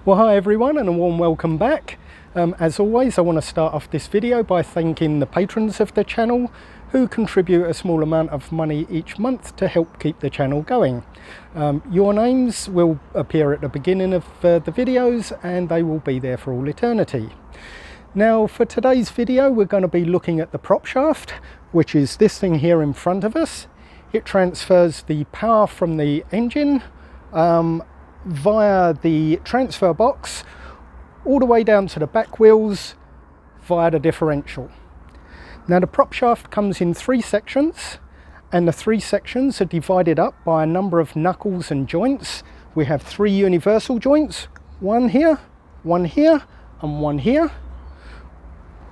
Well, hi everyone and a warm welcome back. As always, I want to start off this video by thanking the patrons of the channel who contribute a small amount of money each month to help keep the channel going. Your names will appear at the beginning of the videos and they will be there for all eternity. Now for today's video we're going to be looking at the prop shaft, which is this thing here in front of us. It transfers the power from the engine via the transfer box all the way down to the back wheels via the differential. Now the prop shaft comes in 3 sections, and the 3 sections are divided up by a number of knuckles and joints. We have 3 universal joints, one here, and one here.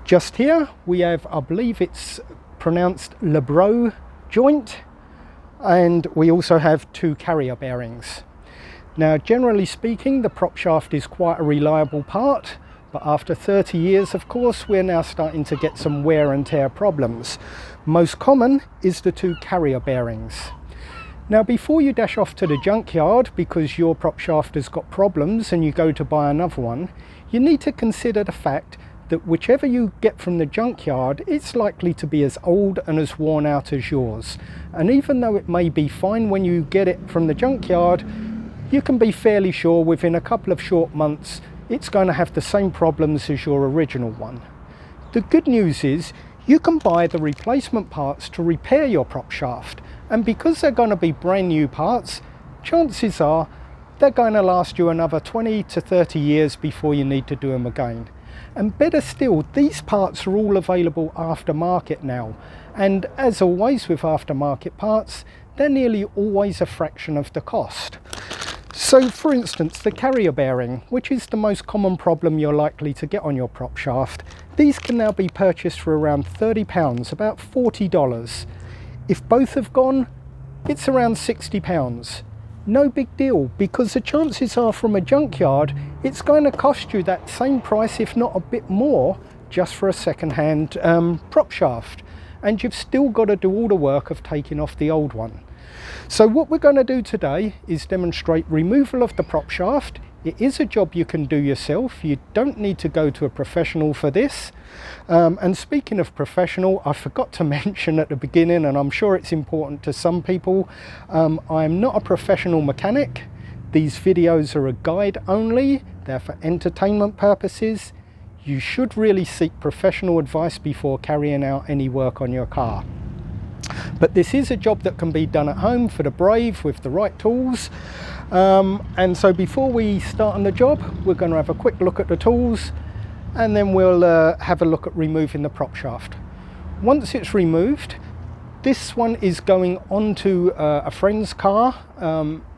Just here we have, I believe it's pronounced Lebro joint, and we also have 2 carrier bearings. Now generally speaking the prop shaft is quite a reliable part, but after 30 years of course we're now starting to get some wear and tear problems. Most common is the 2 carrier bearings. Now before you dash off to the junkyard because your prop shaft has got problems and you go to buy another one, you need to consider the fact that whichever you get from the junkyard, it's likely to be as old and as worn out as yours. And even though it may be fine when you get it from the junkyard, you can be fairly sure within a couple of short months it's going to have the same problems as your original one. The good news is you can buy the replacement parts to repair your prop shaft, and because they're going to be brand new parts, chances are they're going to last you another 20 to 30 years before you need to do them again. And better still, these parts are all available aftermarket now, and as always with aftermarket parts, they're nearly always a fraction of the cost. So for instance, the carrier bearing, which is the most common problem you're likely to get on your prop shaft, these can now be purchased for around £30, about $40. If both have gone, it's around £60. No big deal, because the chances are from a junkyard it's going to cost you that same price, if not a bit more, just for a second-hand prop shaft, and you've still got to do all the work of taking off the old one. So what we're going to do today is demonstrate removal of the prop shaft. It is a job you can do yourself. You don't need to go to a professional for this. And speaking of professional, I forgot to mention at the beginning, and I'm sure it's important to some people, I am not a professional mechanic. These videos are a guide only. They're for entertainment purposes. You should really seek professional advice before carrying out any work on your car. But this is a job that can be done at home for the brave with the right tools. And so before we start on the job, we're going to have a quick look at the tools, and then we'll have a look at removing the prop shaft. Once it's removed, this one is going onto a friend's car.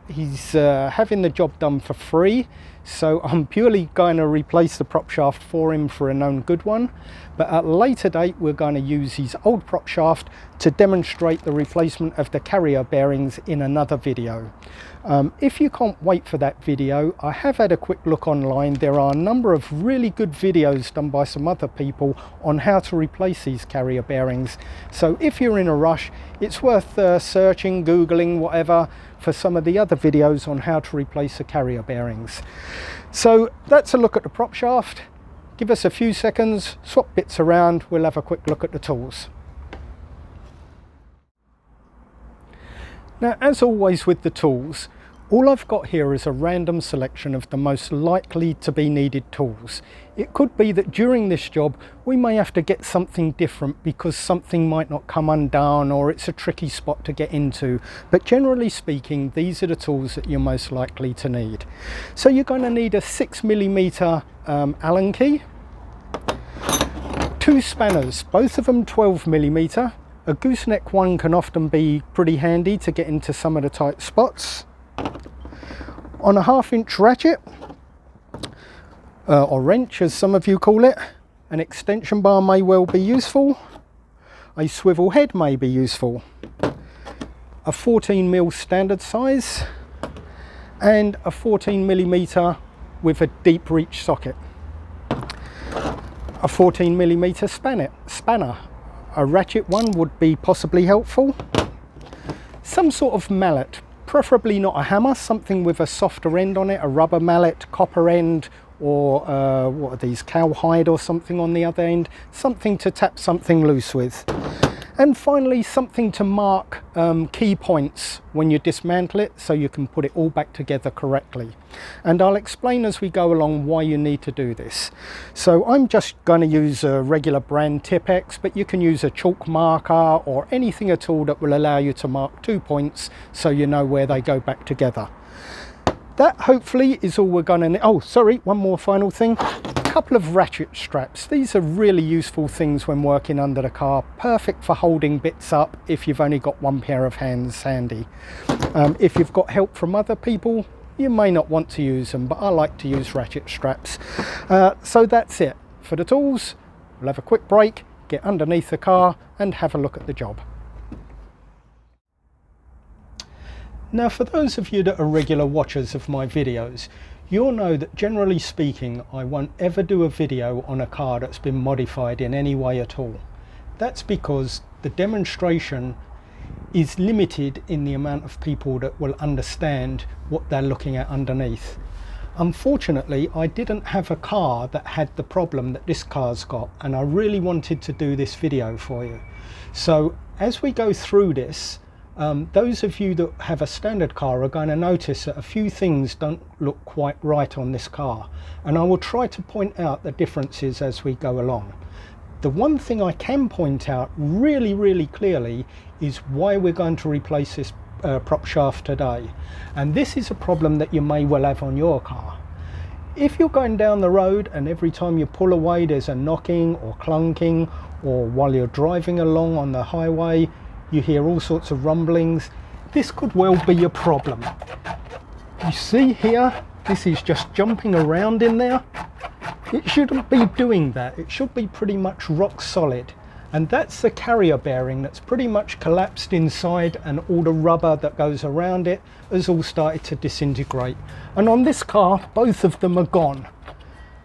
He's having the job done for free, so I'm purely going to replace the prop shaft for him for a known good one. But at a later date we're going to use his old prop shaft to demonstrate the replacement of the carrier bearings in another video. If you can't wait for that video, I have had a quick look online. There are a number of really good videos done by some other people on how to replace these carrier bearings. So if you're in a rush, it's worth searching, googling, whatever, for some of the other videos on how to replace the carrier bearings. So that's a look at the prop shaft. Give us a few seconds, swap bits around, we'll have a quick look at the tools. Now, as always with the tools, all I've got here is a random selection of the most likely to be needed tools. It could be that during this job we may have to get something different because something might not come undone or it's a tricky spot to get into, but generally speaking these are the tools that you're most likely to need. So you're going to need a 6mm Allen key, 2 spanners, both of them 12mm. A gooseneck one can often be pretty handy to get into some of the tight spots. On a 1/2" ratchet, or wrench as some of you call it, an extension bar may well be useful. A swivel head may be useful. A 14mm standard size, and a 14mm with a deep reach socket. A 14mm spanner. A ratchet one would be possibly helpful. Some sort of mallet, preferably not a hammer, something with a softer end on it, a rubber mallet, copper end, or what are these, cowhide or something on the other end, something to tap something loose with. And finally, something to mark key points when you dismantle it, so you can put it all back together correctly. And I'll explain as we go along why you need to do this. So I'm just going to use a regular brand Tipp-Ex, but you can use a chalk marker or anything at all that will allow you to mark 2 points so you know where they go back together. That hopefully is all we're going to need. Oh, sorry, one more final thing. A couple of ratchet straps. These are really useful things when working under the car. Perfect for holding bits up if you've only got one pair of hands handy. If you've got help from other people, you may not want to use them, but I like to use ratchet straps. So that's it. For the tools, we'll have a quick break, get underneath the car and have a look at the job. Now, for those of you that are regular watchers of my videos, you'll know that generally speaking, I won't ever do a video on a car that's been modified in any way at all. That's because the demonstration is limited in the amount of people that will understand what they're looking at underneath. Unfortunately, I didn't have a car that had the problem that this car's got, and I really wanted to do this video for you. So as we go through this, those of you that have a standard car are going to notice that a few things don't look quite right on this car, and I will try to point out the differences as we go along. The one thing I can point out really clearly is why we're going to replace this prop shaft today, and this is a problem that you may well have on your car. If you're going down the road and every time you pull away there's a knocking or clunking, or while you're driving along on the highway you hear all sorts of rumblings, this could well be a problem. You see here, this is just jumping around in there. It shouldn't be doing that. It should be pretty much rock solid. And that's the carrier bearing that's pretty much collapsed inside, and all the rubber that goes around it has all started to disintegrate. And on this car, both of them are gone.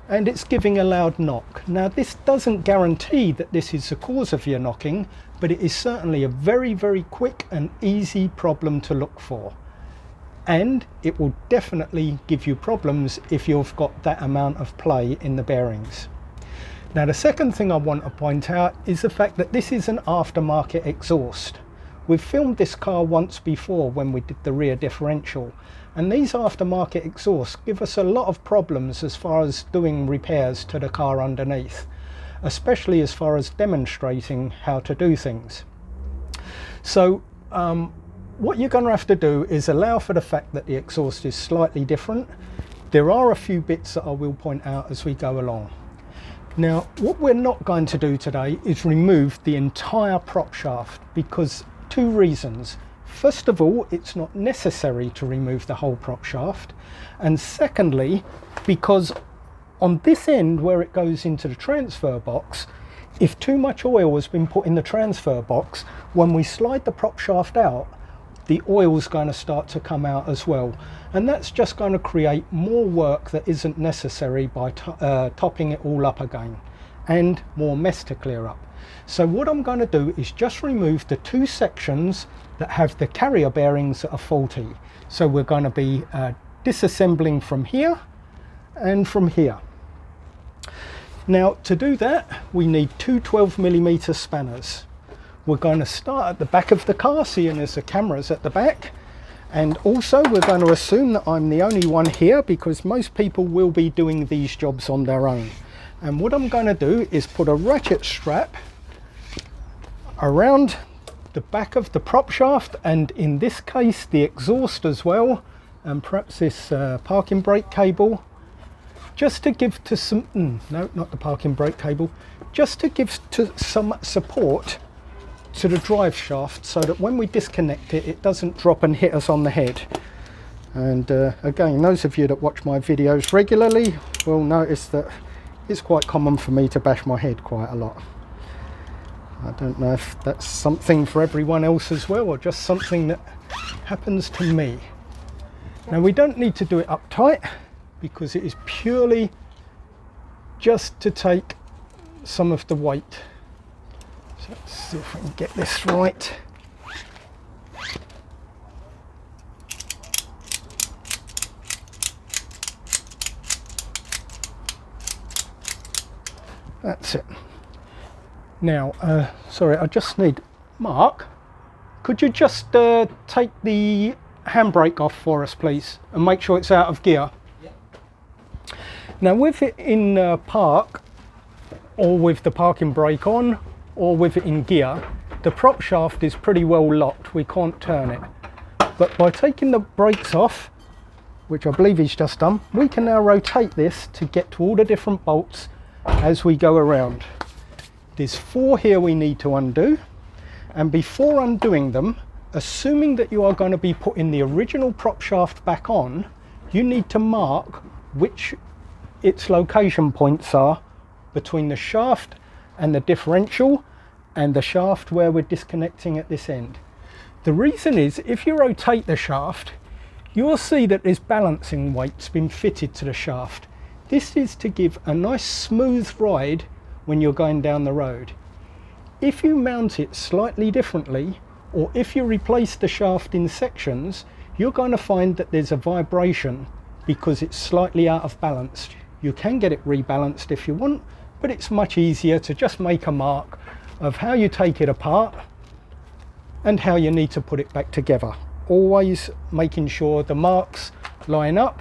And it's giving a loud knock. Now, this doesn't guarantee that this is the cause of your knocking, but it is certainly a very quick and easy problem to look for. And it will definitely give you problems if you've got that amount of play in the bearings. Now, the second thing I want to point out is the fact that this is an aftermarket exhaust. We've filmed this car once before when we did the rear differential, and these aftermarket exhausts give us a lot of problems as far as doing repairs to the car underneath, especially as far as demonstrating how to do things. So what you're going to have to do is allow for the fact that the exhaust is slightly different. There are a few bits that I will point out as we go along. Now, what we're not going to do today is remove the entire prop shaft, because two reasons. First of all, it's not necessary to remove the whole prop shaft, and secondly, because on this end where it goes into the transfer box, if too much oil has been put in the transfer box, when we slide the prop shaft out, the oil's going to start to come out as well, and that's just going to create more work that isn't necessary by topping it all up again, and more mess to clear up. So what I'm going to do is just remove the two sections that have the carrier bearings that are faulty. So we're going to be disassembling from here and from here. Now, to do that we need two 12mm spanners. We're going to start at the back of the car, seeing as the camera's at the back, and also we're going to assume that I'm the only one here because most people will be doing these jobs on their own. And what I'm going to do is put a ratchet strap around the back of the prop shaft, and in this case the exhaust as well, and perhaps this parking brake cable, just to give to some no, not the parking brake cable, just to give to some support to the drive shaft, so that when we disconnect it, it doesn't drop and hit us on the head. And again, those of you that watch my videos regularly will notice that it's quite common for me to bash my head quite a lot. I don't know if that's something for everyone else as well, or just something that happens to me. Now, we don't need to do it up tight, because it is purely just to take some of the weight. So let's see if we can get this right. That's it. Now, sorry, I just need, Mark, could you just take the handbrake off for us, please, and make sure it's out of gear? Yeah. Now, with it in park, or with the parking brake on, or with it in gear, the prop shaft is pretty well locked. We can't turn it. But by taking the brakes off, which I believe he's just done, we can now rotate this to get to all the different bolts as we go around. There's 4 here we need to undo, and before undoing them, assuming that you are going to be putting the original prop shaft back on, you need to mark which its location points are between the shaft and the differential and the shaft where we're disconnecting at this end. The reason is, if you rotate the shaft, you'll see that there's balancing weights been fitted to the shaft. This is to give a nice smooth ride when you're going down the road. If you mount it slightly differently, or if you replace the shaft in sections, you're going to find that there's a vibration because it's slightly out of balance. You can get it rebalanced if you want, but it's much easier to just make a mark of how you take it apart and how you need to put it back together. Always making sure the marks line up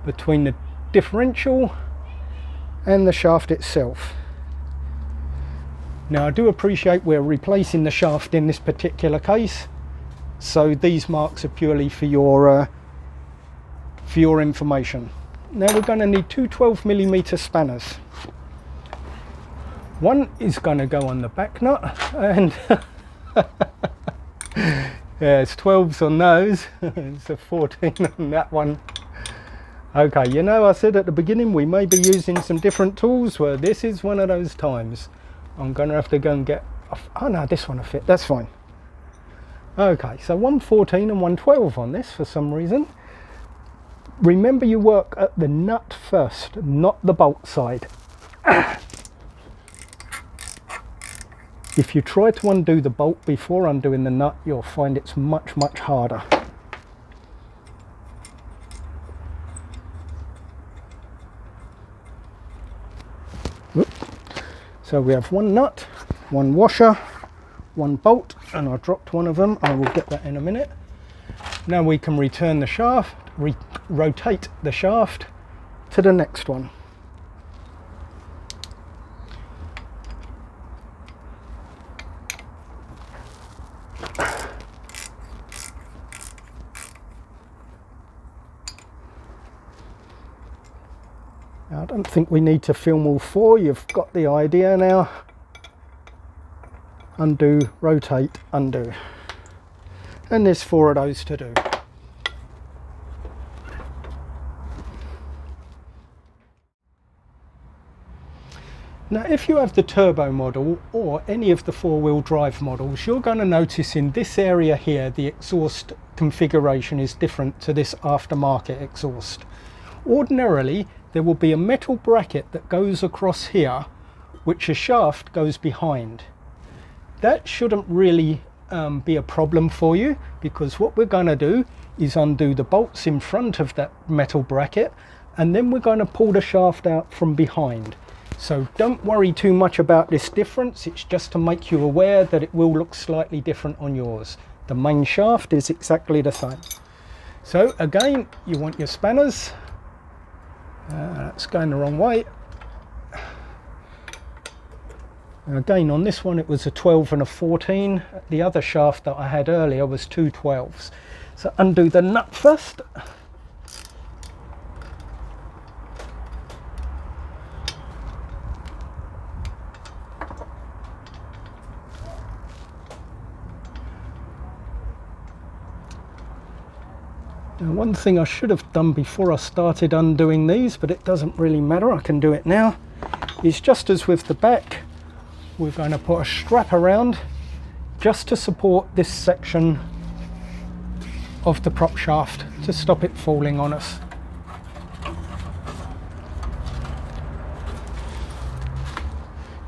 between the differential and the shaft itself. Now, I do appreciate we're replacing the shaft in this particular case, so these marks are purely for your information. Now we're going to need 2 12mm spanners. One is going to go on the back nut, and yeah, it's 12s on those. It's a 14 on that one. Okay, you know, I said at the beginning we may be using some different tools. Well, this is one of those times. I'm going to have to go and get, oh no, this one will fit, that's fine. Okay, so 114 and 112 on this for some reason. Remember, you work at the nut first, not the bolt side. If you try to undo the bolt before undoing the nut, you'll find it's much harder. So we have 1 nut, 1 washer, 1 bolt, and I dropped one of them. I will get that in a minute. Now we can return the shaft, rotate the shaft to the next one. I don't think we need to film all 4, you've got the idea now. Undo, rotate, undo. And there's 4 of those to do. Now, if you have the turbo model or any of the 4-wheel drive models, you're going to notice in this area here the exhaust configuration is different to this aftermarket exhaust. Ordinarily, there will be a metal bracket that goes across here, which a shaft goes behind. That shouldn't really be a problem for you, because what we're going to do is undo the bolts in front of that metal bracket, and then we're going to pull the shaft out from behind. So don't worry too much about this difference, it's just to make you aware that it will look slightly different on yours. The main shaft is exactly the same. So again, you want your spanners. That's going the wrong way. And again, on this one it was a 12 and a 14. The other shaft that I had earlier was 2 12s. So undo the nut first. Now, one thing I should have done before I started undoing these, but it doesn't really matter, I can do it now, is just as with the back, we're going to put a strap around just to support this section of the prop shaft to stop it falling on us.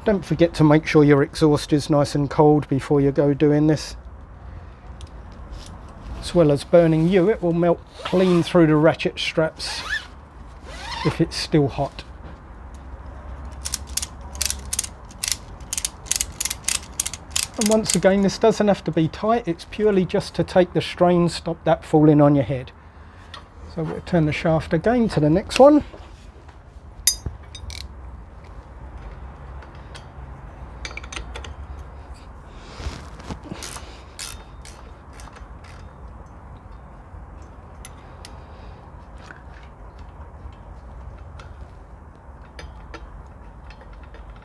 Don't forget to make sure your exhaust is nice and cold before you go doing this. As well as burning you, it will melt clean through the ratchet straps if it's still hot. And once again, this doesn't have to be tight, it's purely just to take the strain, stop that falling on your head. So we'll turn the shaft again to the next one.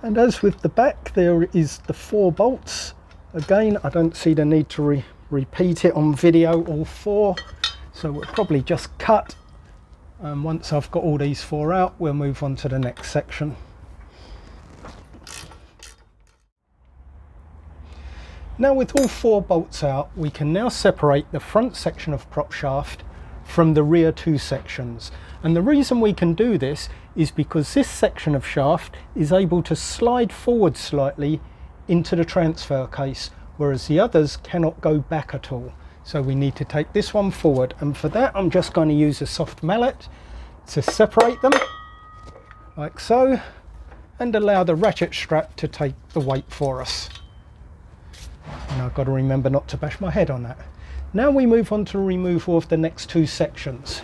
And as with the back, there is the 4 bolts. Again, I don't see the need to repeat it on video, all 4. So we'll probably just cut. And once I've got all these 4 out, we'll move on to the next section. Now with all 4 bolts out, we can now separate the front section of prop shaft from the rear 2 sections. And the reason we can do this is because this section of shaft is able to slide forward slightly into the transfer case, whereas the others cannot go back at all. So we need to take this one forward, and for that I'm just going to use a soft mallet to separate them like so, and allow the ratchet strap to take the weight for us. And I've got to remember not to bash my head on that. Now we move on to removal of the next 2 sections.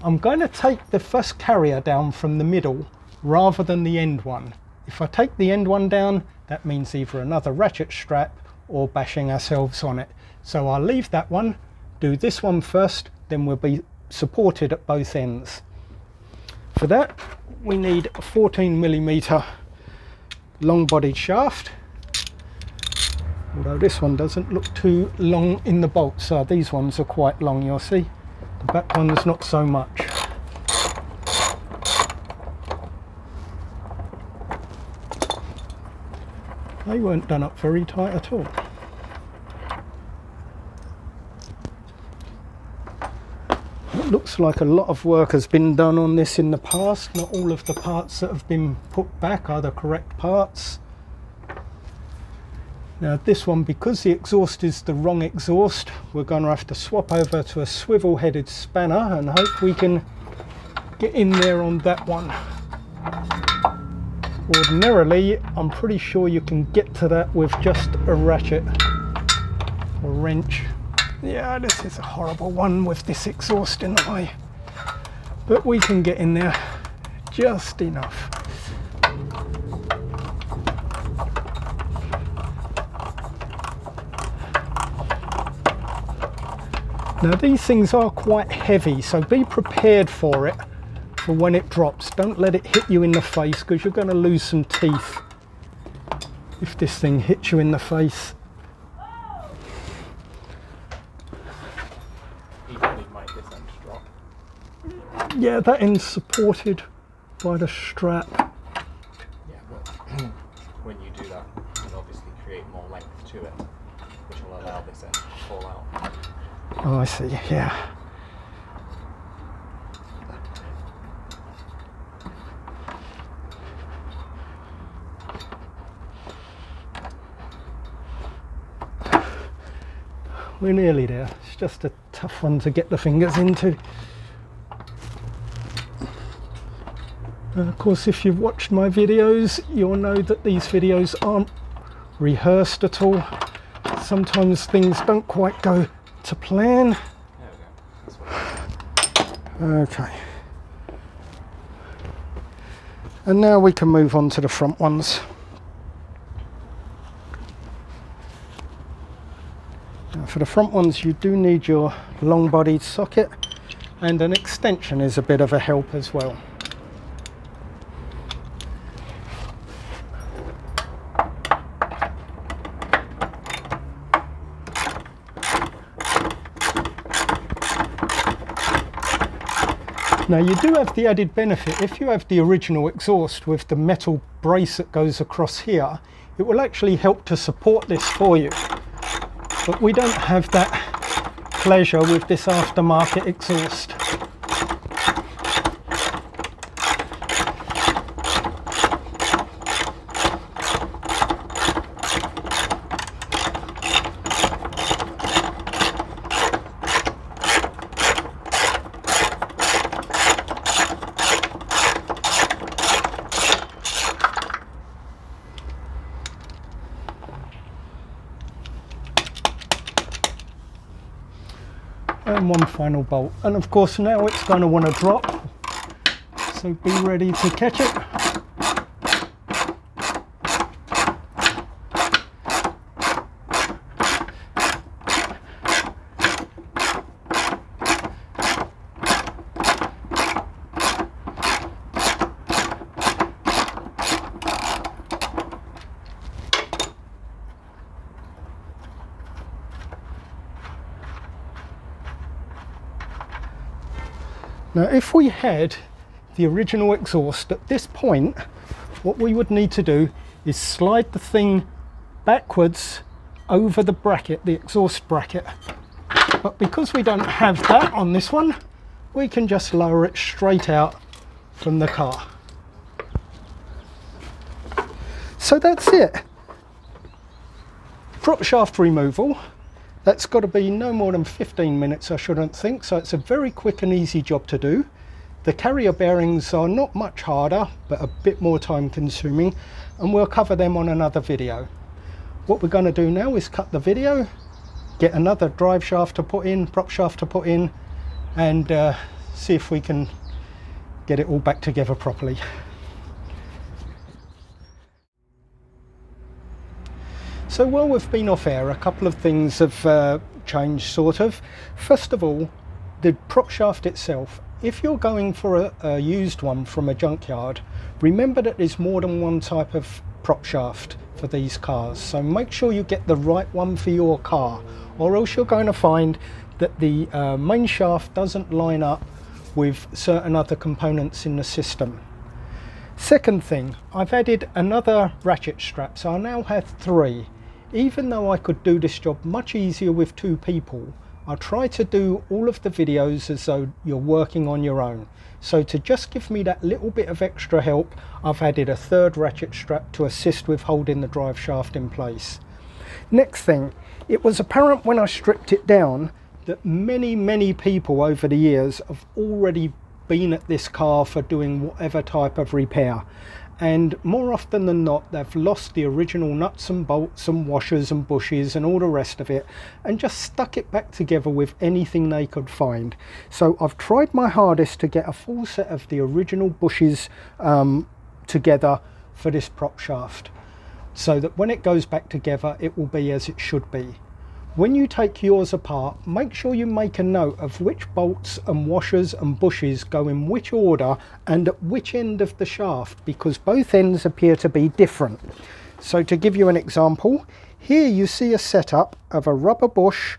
I'm going to take the first carrier down from the middle rather than the end one. If I take the end one down, that means either another ratchet strap or bashing ourselves on it. So I'll leave that one, do this one first, then we'll be supported at both ends. For that, we need a 14mm long bodied shaft. Although this one doesn't look too long in the bolts, so these ones are quite long, you'll see. The back one's not so much. They weren't done up very tight at all. It looks like a lot of work has been done on this in the past. Not all of the parts that have been put back are the correct parts. Now this one, because the exhaust is the wrong exhaust, we're going to have to swap over to a swivel headed spanner and hope we can get in there on that one. Ordinarily, I'm pretty sure you can get to that with just a ratchet or wrench. Yeah, this is a horrible one with this exhaust in the way, but we can get in there just enough. Now these things are quite heavy, so be prepared for it, for when it drops. Don't let it hit you in the face, because you're going to lose some teeth if this thing hits you in the face. Yeah, that end's supported by the strap. Yeah, but when you do that, you'll obviously create more length to it, which will allow this end to fall out. Oh, I see, yeah. We're nearly there. It's just a tough one to get the fingers into. And of course, if you've watched my videos, you'll know that these videos aren't rehearsed at all. Sometimes things don't quite go to plan. Okay. And now we can move on to the front ones. Now for the front ones, you do need your long bodied socket, and an extension is a bit of a help as well. Now you do have the added benefit, if you have the original exhaust with the metal brace that goes across here, it will actually help to support this for you. But we don't have that pleasure with this aftermarket exhaust. and one final bolt. And of course now it's going to want to drop, so be ready to catch it. Now if we had the original exhaust at this point, what we would need to do is slide the thing backwards over the bracket, the exhaust bracket. But because we don't have that on this one, we can just lower it straight out from the car. So that's it. Prop shaft removal. That's got to be no more than 15 minutes, I shouldn't think, so it's a very quick and easy job to do. The carrier bearings are not much harder, but a bit more time consuming, and we'll cover them on another video. What we're going to do now is cut the video, get another drive shaft to put in, prop shaft to put in, and see if we can get it all back together properly. So while we've been off air, a couple of things have changed sort of. First of all, the prop shaft itself. If you're going for a used one from a junkyard, remember that there's more than one type of prop shaft for these cars. So make sure you get the right one for your car, or else you're going to find that the main shaft doesn't line up with certain other components in the system. Second thing, I've added another ratchet strap, so I now have 3. Even though I could do this job much easier with 2 people, I try to do all of the videos as though you're working on your own. So to just give me that little bit of extra help, I've added a 3rd ratchet strap to assist with holding the drive shaft in place. Next thing, it was apparent when I stripped it down that many people over the years have already been at this car for doing whatever type of repair. And more often than not, they've lost the original nuts and bolts and washers and bushes and all the rest of it, and just stuck it back together with anything they could find. So I've tried my hardest to get a full set of the original bushes together for this prop shaft, so that when it goes back together, it will be as it should be. When you take yours apart, make sure you make a note of which bolts and washers and bushes go in which order and at which end of the shaft, because both ends appear to be different. So to give you an example, here you see a setup of a rubber bush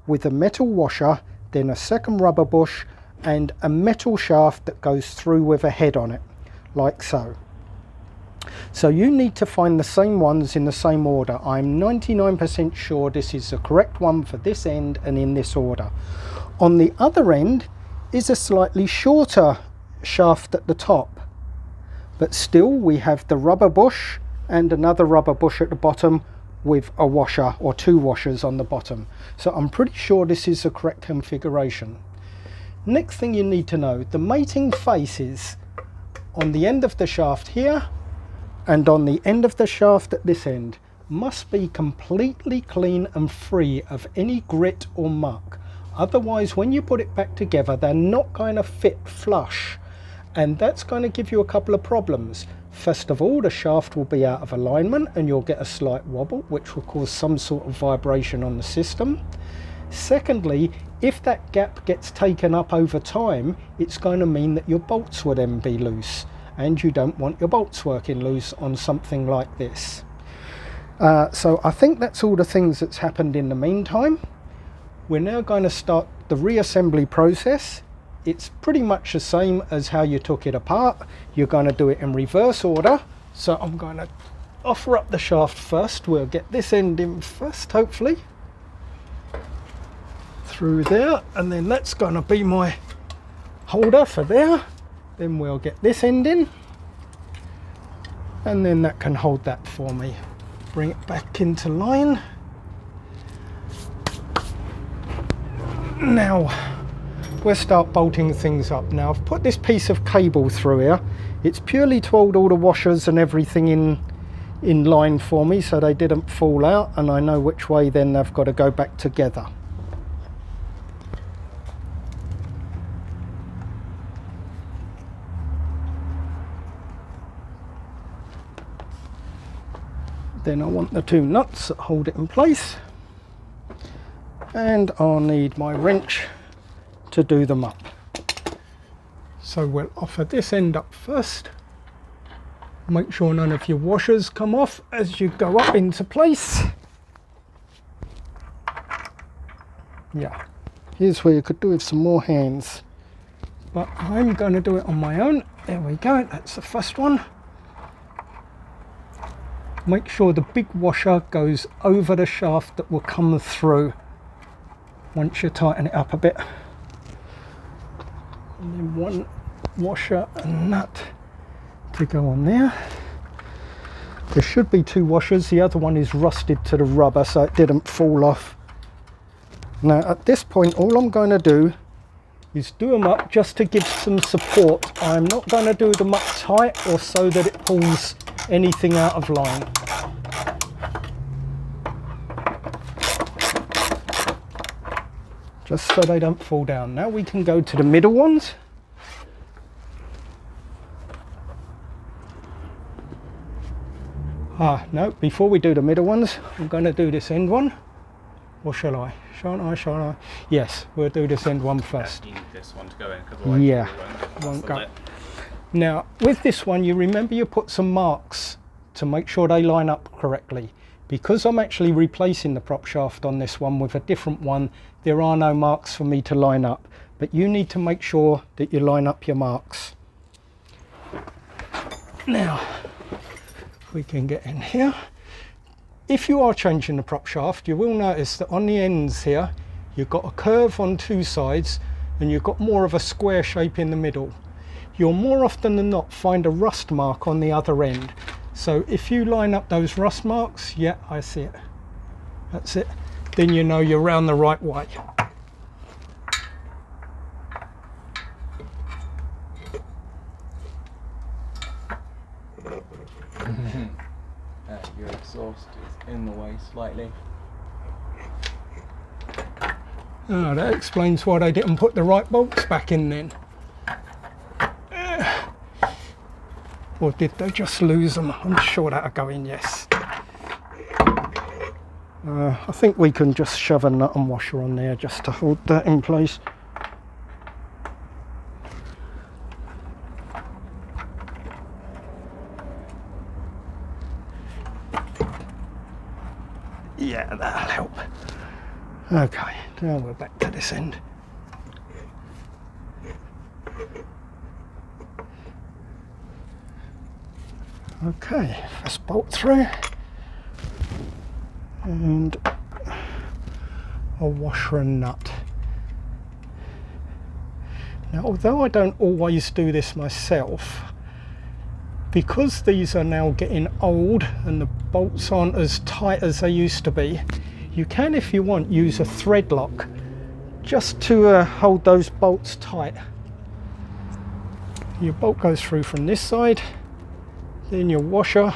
with a metal washer, then a second rubber bush and a metal shaft that goes through with a head on it, like so. So you need to find the same ones in the same order. I'm 99% sure this is the correct one for this end and in this order. On the other end is a slightly shorter shaft at the top, but still we have the rubber bush and another rubber bush at the bottom with a washer or 2 washers on the bottom. So I'm pretty sure this is the correct configuration. Next thing you need to know, the mating faces on the end of the shaft here and on the end of the shaft at this end must be completely clean and free of any grit or muck. Otherwise, when you put it back together, they're not going to fit flush, and that's going to give you a couple of problems. First of all, the shaft will be out of alignment and you'll get a slight wobble, which will cause some sort of vibration on the system. Secondly, if that gap gets taken up over time, it's going to mean that your bolts will then be loose, and you don't want your bolts working loose on something like this. So I think that's all the things that's happened in the meantime. We're now going to start the reassembly process. It's pretty much the same as how you took it apart. You're going to do it in reverse order. So I'm going to offer up the shaft first. We'll get this end in first, hopefully. Through there, and then that's going to be my holder for there. Then we'll get this end in, and then that can hold that for me. Bring it back into line. Now we'll start bolting things up. Now I've put this piece of cable through here. It's purely to hold all the washers and everything in line for me, so they didn't fall out, and I know which way then they've got to go back together. Then I want the two nuts that hold it in place, and I'll need my wrench to do them up. So we'll offer this end up first. Make sure none of your washers come off as you go up into place. Yeah, here's where you could do with some more hands, but I'm going to do it on my own. There we go, that's the first one. Make sure the big washer goes over the shaft that will come through once you tighten it up a bit. And then one washer and nut to go on there. There should be two washers, the other one is rusted to the rubber so it didn't fall off. Now at this point all I'm going to do is do them up just to give some support. I'm not going to do them up tight or so that it pulls anything out of line. Just so they don't fall down. Now we can go to the middle ones. No, before we do the middle ones, I'm going to do this end one. Or shall I? Shan't I? Yes, we'll do this end one first. You need this one to go in, because otherwise yeah, you won't go. Now, with this one, you remember you put some marks to make sure they line up correctly. Because I'm actually replacing the prop shaft on this one with a different one, there are no marks for me to line up. But you need to make sure that you line up your marks. Now, we can get in here. If you are changing the prop shaft, you will notice that on the ends here, you've got a curve on two sides and you've got more of a square shape in the middle. You'll more often than not find a rust mark on the other end. So if you line up those rust marks, yeah, I see it. That's it. Then you know you're round the right way. Your exhaust is in the way slightly. Oh, that explains why they didn't put the right bolts back in then. Or did they just lose them? I'm sure that'll go in, yes. I think we can just shove a nut and washer on there just to hold that in place. Yeah, that'll help. Okay, now we're back to this end. Okay, first bolt through. And a washer and nut. Now, although I don't always do this myself, because these are now getting old and the bolts aren't as tight as they used to be, you can, if you want, use a thread lock just to hold those bolts tight. Your bolt goes through from this side, then your washer,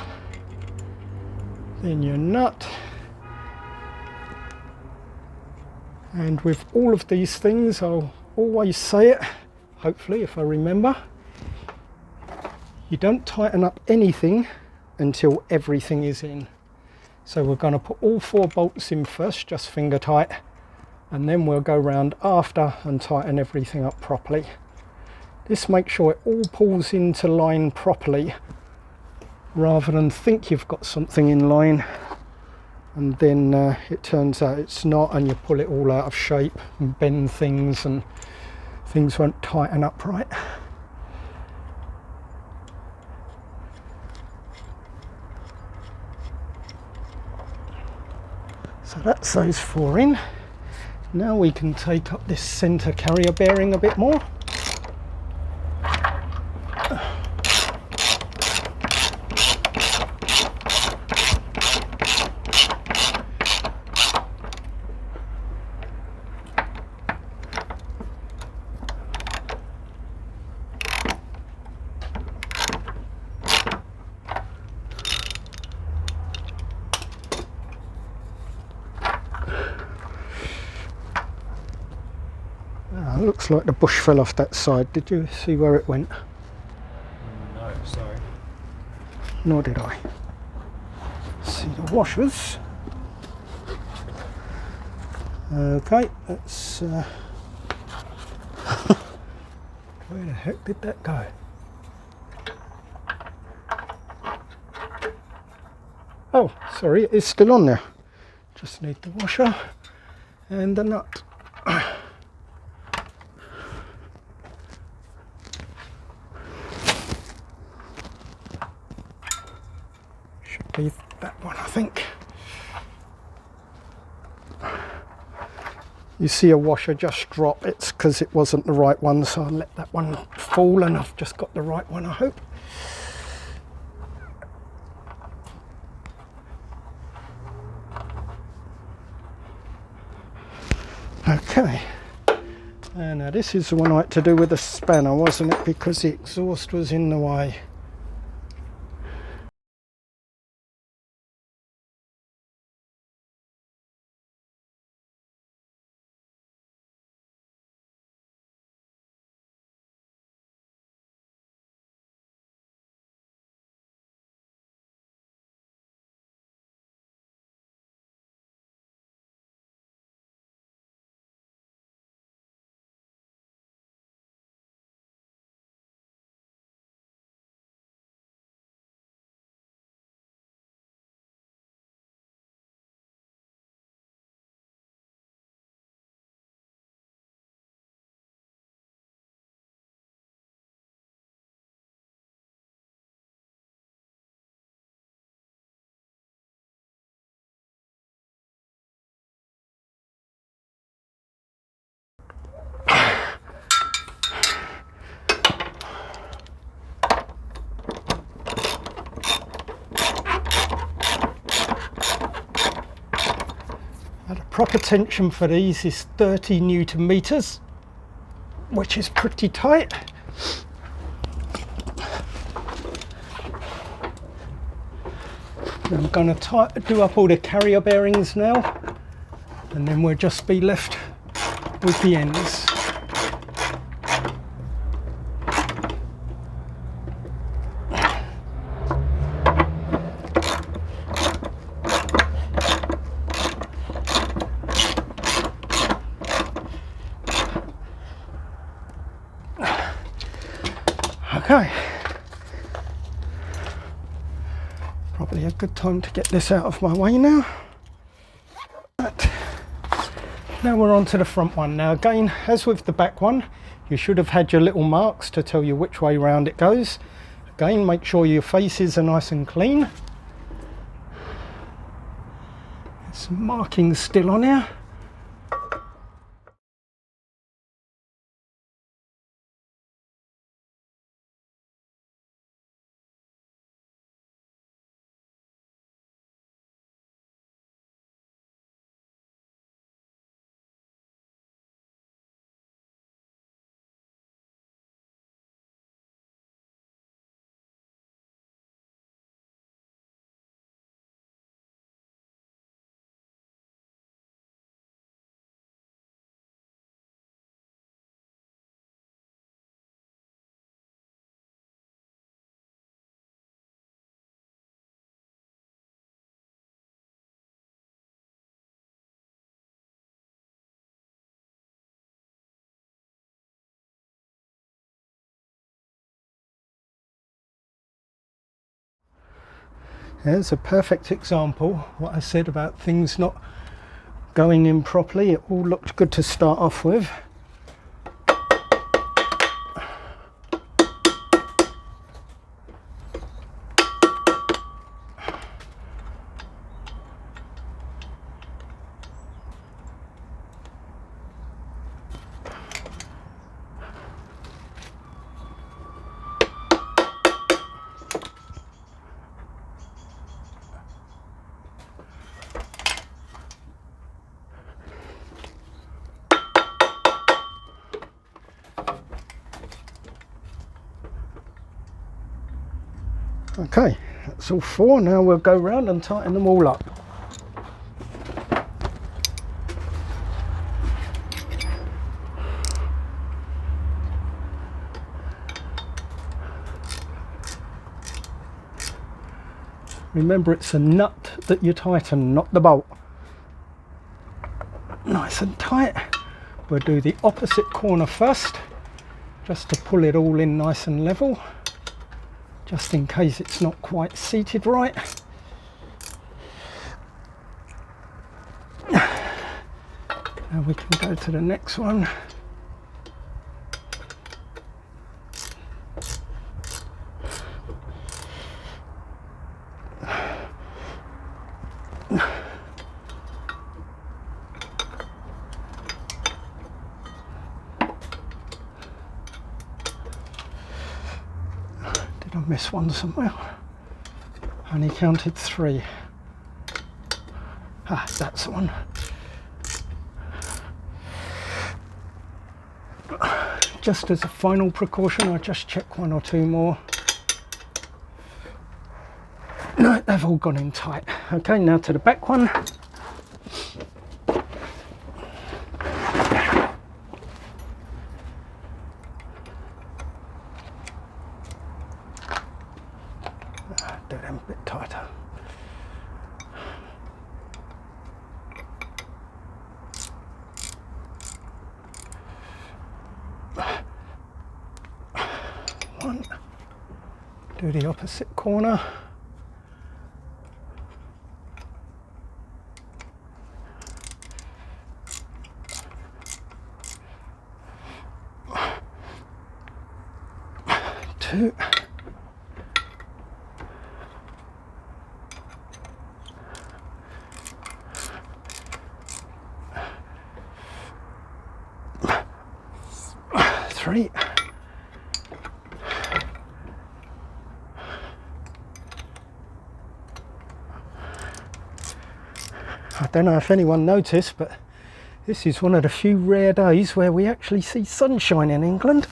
then your nut. And with all of these things, I'll always say it, hopefully if I remember, you don't tighten up anything until everything is in. So we're going to put all 4 bolts in first, just finger tight, and then we'll go round after and tighten everything up properly. This makes sure it all pulls into line properly, rather than think you've got something in line and then it turns out it's not, and you pull it all out of shape and bend things and things won't tighten up right. So that's those 4 in. Now we can take up this centre carrier bearing a bit more. Looks like the bush fell off that side. Did you see where it went? No, sorry. Nor did I. See the washers. Okay, let's where the heck did that go? Oh, sorry, it is still on there. Just need the washer and the nut. Should be that one, I think. You see a washer just drop, it's because it wasn't the right one, so I'll let that one fall and I've just got the right one, I hope. Okay, and now this is the one I had to do with a spanner, wasn't it, because the exhaust was in the way. The proper tension for these is 30 Newton meters, which is pretty tight. I'm going to do up all the carrier bearings now, and then we'll just be left with the ends. Okay, probably a good time to get this out of my way now. Right. Now we're on to the front one. Now again, as with the back one, you should have had your little marks to tell you which way round it goes. Again, make sure your faces are nice and clean. There's some markings still on here. There's a perfect example, what I said about things not going in properly. It all looked good to start off with. Okay, that's all four. Now we'll go round and tighten them all up. Remember, it's a nut that you tighten, not the bolt. Nice and tight. We'll do the opposite corner first, just to pull it all in nice and level, just in case it's not quite seated right. Now we can go to the next one. Did I miss one somewhere? Only counted 3. Ah, that's the one. Just as a final precaution, I'll just check 1 or 2 more. No, they've all gone in tight. Okay, now to the back one. Do them a bit tighter. One. Do the opposite corner. Two. Three. I don't know if anyone noticed, but this is one of the few rare days where we actually see sunshine in England,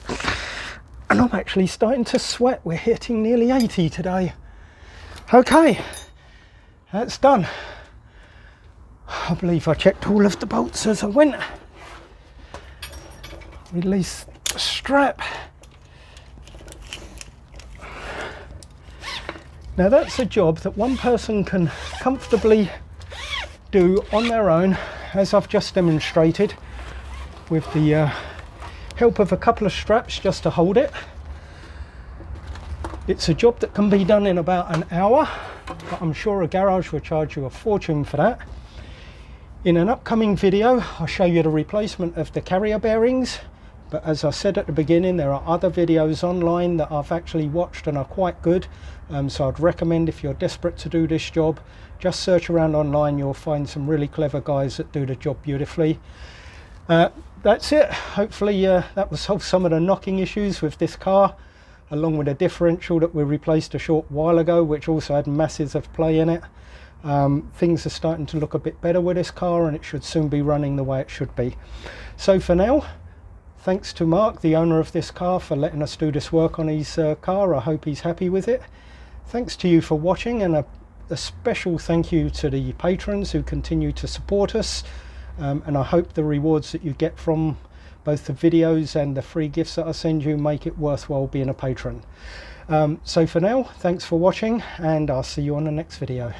and I'm actually starting to sweat. We're hitting nearly 80 today. Okay, that's done. I believe I checked all of the bolts as I went. Release the strap. Now that's a job that one person can comfortably do on their own, as I've just demonstrated, with the help of a couple of straps just to hold it. It's a job that can be done in about an hour, but I'm sure a garage will charge you a fortune for that. In an upcoming video, I'll show you the replacement of the carrier bearings, but as I said at the beginning, there are other videos online that I've actually watched and are quite good, so I'd recommend, if you're desperate to do this job, just search around online. You'll find some really clever guys that do the job beautifully. That's it. Hopefully that will solve some of the knocking issues with this car, along with a differential that we replaced a short while ago, which also had masses of play in it. Things are starting to look a bit better with this car, and it should soon be running the way it should be. So for now, thanks to Mark, the owner of this car, for letting us do this work on his car. I hope he's happy with it. Thanks to you for watching, and a special thank you to the patrons who continue to support us, and I hope the rewards that you get from both the videos and the free gifts that I send you make it worthwhile being a patron. So for now, thanks for watching, and I'll see you on the next video.